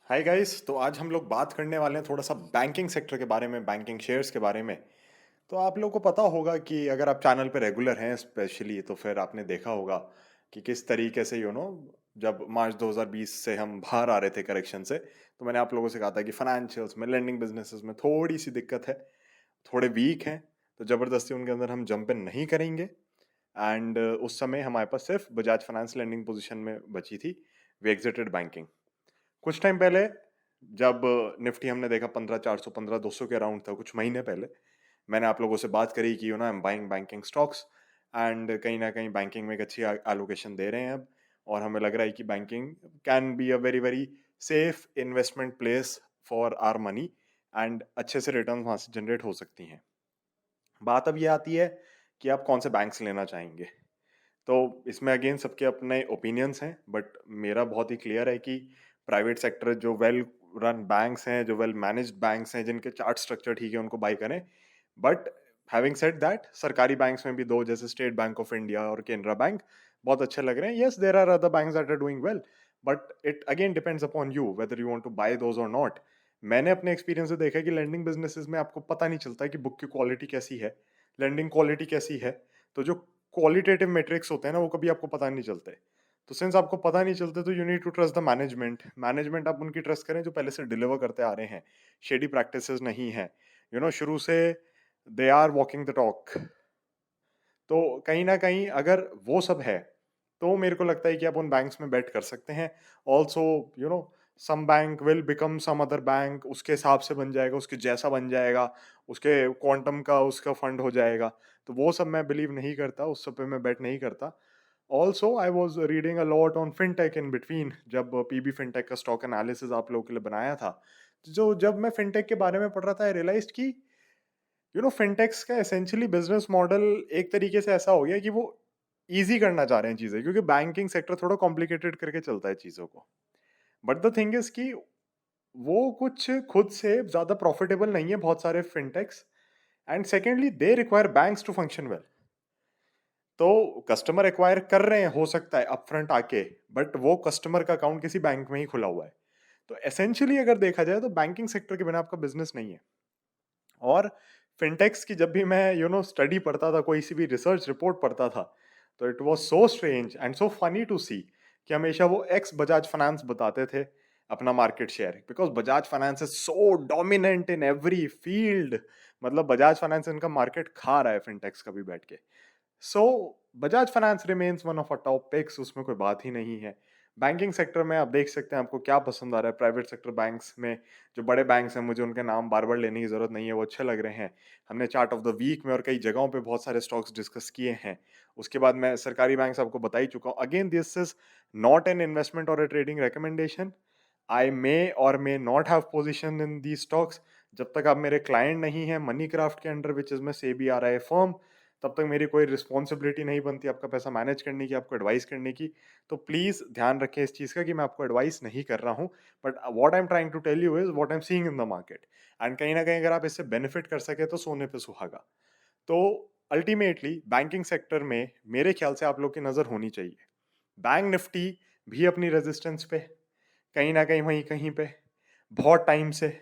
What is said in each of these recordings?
Hi guys. तो आज हम लोग बात करने वाले हैं थोड़ा सा बैंकिंग सेक्टर के बारे में, बैंकिंग शेयर्स के बारे में। तो आप लोगों को पता होगा कि अगर आप चैनल पे रेगुलर हैं स्पेशली, तो फिर आपने देखा होगा कि किस तरीके से जब मार्च 2020 से हम बाहर आ रहे थे करेक्शन से, तो मैंने आप लोगों से कहा था कि फाइनेंशियल्स में, लेंडिंग बिजनेसेस में थोड़ी सी दिक्कत है, थोड़े वीक हैं। तो ज़बरदस्ती उनके अंदर हम जंप इन नहीं करेंगे। एंड उस समय हमारे पास सिर्फ बजाज फाइनेंस लेंडिंग पोजीशन में बची थी। वी एग्जिटेड बैंकिंग कुछ टाइम पहले। जब निफ्टी हमने देखा 15,400 15,200 के अराउंड था कुछ महीने पहले, मैंने आप लोगों से बात करी कि I am buying banking stocks. And कहीं ना कहीं बैंकिंग में एक अच्छी एलोकेशन दे रहे हैं अब। और हमें लग रहा है कि banking can be a very very safe investment place for our money. And अच्छे से रिटर्न वहाँ से जनरेट हो सकती हैं। बात अब ये आती है कि आप कौन से बैंक्स लेना चाहेंगे। तो इसमें अगेन सबके अपने ओपिनियंस हैं, बट मेरा बहुत ही क्लियर है कि प्राइवेट सेक्टर जो वेल रन बैंक्स हैं, जो वेल मैनेज्ड बैंक्स हैं, जिनके चार्ट स्ट्रक्चर ठीक है, उनको बाई करें। बट हैविंग सेड दैट, सरकारी बैंक्स में भी दो, जैसे स्टेट बैंक ऑफ इंडिया और केनरा बैंक, बहुत अच्छे लग रहे हैं। Yes, there are other banks that are doing well, but it again depends upon you whether you want to buy those or not. मैंने अपने एक्सपीरियंस से देखा है कि लेंडिंग बिजनेसेस में आपको पता नहीं चलता कि बुक की क्वालिटी कैसी है, लेंडिंग क्वालिटी कैसी है। तो जो क्वालिटेटिव मेट्रिक्स होते हैं ना, वो कभी आपको पता नहीं चलते। तो सिंस आपको पता नहीं चलते, तो you need to trust the management. Management आप उनकी ट्रस्ट करें जो पहले से डिलीवर करते आ रहे हैं, शेडी प्रैक्टिसेस नहीं है, शुरू से they are walking the talk. तो कहीं ना कहीं अगर वो सब है, तो मेरे को लगता है कि आप उन बैंक्स में बेट कर सकते हैं। Also you know some bank will become some other bank, उसके हिसाब से बन जाएगा, उसके जैसा बन जाएगा, उसके क्वांटम का उसका फंड हो जाएगा। तो वो सब मैं बिलीव नहीं करता, उस सब पे मैं बेट नहीं करता। Also I was reading a lot on fintech in between, जब पीबी फिनटेक का स्टॉक एनालिसिस आप लोगों के लिए बनाया था। तो जो जब मैं फिनटेक के बारे में पढ़ रहा था, आई रियलाइज कि फिनटेक्स का एसेंशियली बिजनेस मॉडल एक तरीके से ऐसा हो गया कि वो इजी करना चाह रहे हैं चीजें, क्योंकि बैंकिंग सेक्टर थोड़ा कॉम्प्लिकेटेड करके चलता है चीजों को। बट द थिंग इज कि वो कुछ खुद से ज्यादा प्रॉफिटेबल नहीं है, बहुत सारे fintechs. And secondly, they require banks to function well. तो कस्टमर एक्वायर कर रहे हैं, हो सकता है अपफ्रंट आके, बट वो कस्टमर का अकाउंट किसी बैंक में ही खुला हुआ है। तो एसेंशियली अगर देखा जाए, तो बैंकिंग सेक्टर के बिना आपका बिजनेस नहीं है। और फिनटेक्स की जब भी मैं स्टडी पढ़ता था, कोई सी भी रिसर्च रिपोर्ट पढ़ता था, तो it was so strange and so funny to see कि हमेशा वो एक्स बजाज फाइनेंस बताते थे अपना market share, because Bajaj Finance is so dominant in every field. मतलब बजाज फाइनेंस इनका मार्केट खा रहा है फिनटेक्स का भी बैठ के। So Bajaj Finance remains one of a top picks, उसमें कोई बात ही नहीं है। बैंकिंग सेक्टर में आप देख सकते हैं आपको क्या पसंद आ रहा है। प्राइवेट सेक्टर बैंक्स में जो बड़े बैंक्स हैं, मुझे उनके नाम बार बार लेने की जरूरत नहीं है, वो अच्छे लग रहे हैं। हमने चार्ट ऑफ द वीक में और कई जगहों पे बहुत सारे स्टॉक्स डिस्कस किए हैं। उसके बाद मैं सरकारी बैंक्स आपको बता ही चुका हूँ। Again, this is not an investment और अ ट्रेडिंग रिकमेंडेशन। आई मे और may not have position in the stocks. जब तक आप मेरे क्लाइंट नहीं है मनी क्राफ्ट के अंडर, विच इज में सेबी आ रहा है फर्म, तब तक मेरी कोई रिस्पॉन्सिबिलिटी नहीं बनती आपका पैसा मैनेज करने की, आपको एडवाइस करने की। तो प्लीज़ ध्यान रखें इस चीज़ का कि मैं आपको एडवाइस नहीं कर रहा हूँ, but what I am trying to tell you is what I am seeing in the market. And कहीं ना कहीं अगर आप इससे बेनिफिट कर सके, तो सोने पे सुहागा। तो अल्टीमेटली बैंकिंग सेक्टर में मेरे ख्याल से आप लोग की नज़र होनी चाहिए। बैंक निफ्टी भी अपनी रेजिस्टेंस पे, कहीं ना कहीं वहीं कहीं पे, बहुत टाइम से।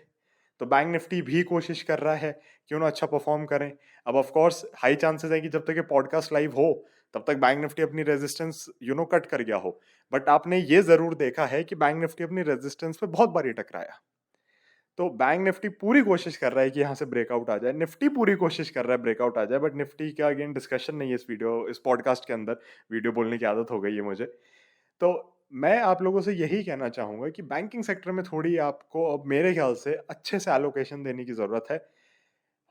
तो बैंक निफ्टी भी कोशिश कर रहा है कि अच्छा परफॉर्म करें। अब ऑफ कोर्स हाई चांसेस है कि जब तक ये पॉडकास्ट लाइव हो, तब तक बैंक निफ्टी अपनी रेजिस्टेंस कट कर गया हो। बट आपने ये जरूर देखा है कि बैंक निफ्टी अपनी रेजिस्टेंस पे बहुत बारी टकराया। तो बैंक निफ्टी पूरी कोशिश कर रहा है कि यहाँ से ब्रेकआउट आ जाए, निफ्टी पूरी कोशिश कर रहा है ब्रेकआउट आ जाए, बट निफ्टी का अगेन डिस्कशन नहीं है इस पॉडकास्ट के अंदर। वीडियो बोलने की आदत हो गई है मुझे। तो मैं आप लोगों से यही कहना चाहूंगा कि बैंकिंग सेक्टर में थोड़ी आपको अब मेरे ख्याल से अच्छे से एलोकेशन देने की जरूरत है।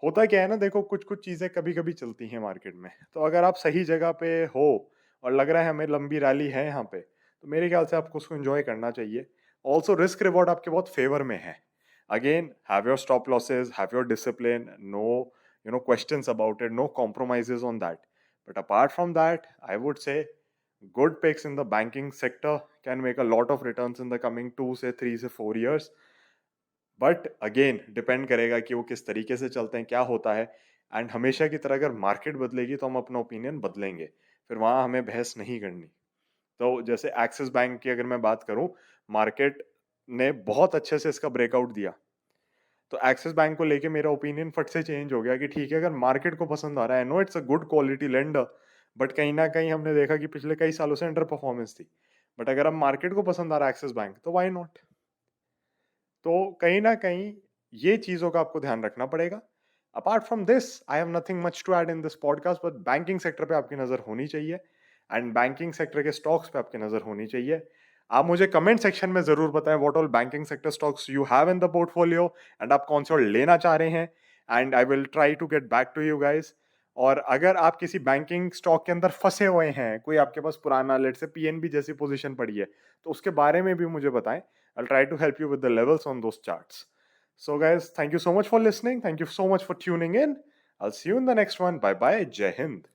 होता क्या है ना, देखो कुछ कुछ चीजें कभी कभी चलती हैं मार्केट में, तो अगर आप सही जगह पे हो और लग रहा है हमें लंबी रैली है यहाँ पे, तो मेरे ख्याल से आपको उसको एंजॉय करना चाहिए। ऑल्सो रिस्क रिवॉर्ड आपके बहुत फेवर में है। Again, have your stop losses, have your discipline, no questions about it, no compromises on that. But apart from that, I would say good picks in the banking sector can make a lot of returns in the coming 2 से 3 से 4 years. But again depend करेगा कि वो किस तरीके से चलते हैं, क्या होता है। एंड हमेशा की तरह अगर मार्केट बदलेगी, तो हम अपना ओपिनियन बदलेंगे, फिर वहां हमें बहस नहीं करनी। तो जैसे एक्सिस बैंक की अगर मैं बात करूं, मार्केट ने बहुत अच्छे से इसका ब्रेकआउट दिया। तो एक्सिस बैंक को लेके मेरा ओपिनियन फट से चेंज हो गया कि ठीक है, अगर मार्केट को पसंद आ रहा है, no it's a good quality lender, but कहीं ना कहीं हमने देखा कि पिछले कई सालों से अंडर परफॉर्मेंस थी। बट अगर अब मार्केट को पसंद आ रहा है एक्सिस बैंक, तो व्हाई नॉट। तो कहीं ना कहीं ये चीजों का आपको ध्यान रखना पड़ेगा। Apart from this, I have nothing much to add in this podcast, but banking sector पे आपकी नजर होनी चाहिए एंड बैंकिंग सेक्टर के स्टॉक्स पे आपकी नजर होनी चाहिए। आप मुझे कमेंट सेक्शन में जरूर बताएं what all banking sector stocks you have in the portfolio and आप कौन से और लेना चाह रहे हैं, and I will try to get back to you guys. और अगर आप किसी बैंकिंग स्टॉक के अंदर फंसे हुए हैं, कोई आपके पास पुराना लेट से पीएनबी जैसी पोजीशन पड़ी है, तो उसके बारे में भी मुझे बताएं। I'll try to help you with the levels on those charts. So, guys, thank you so much for listening. Thank you so much for tuning in. I'll see you in the next one. Bye bye. Jai Hind.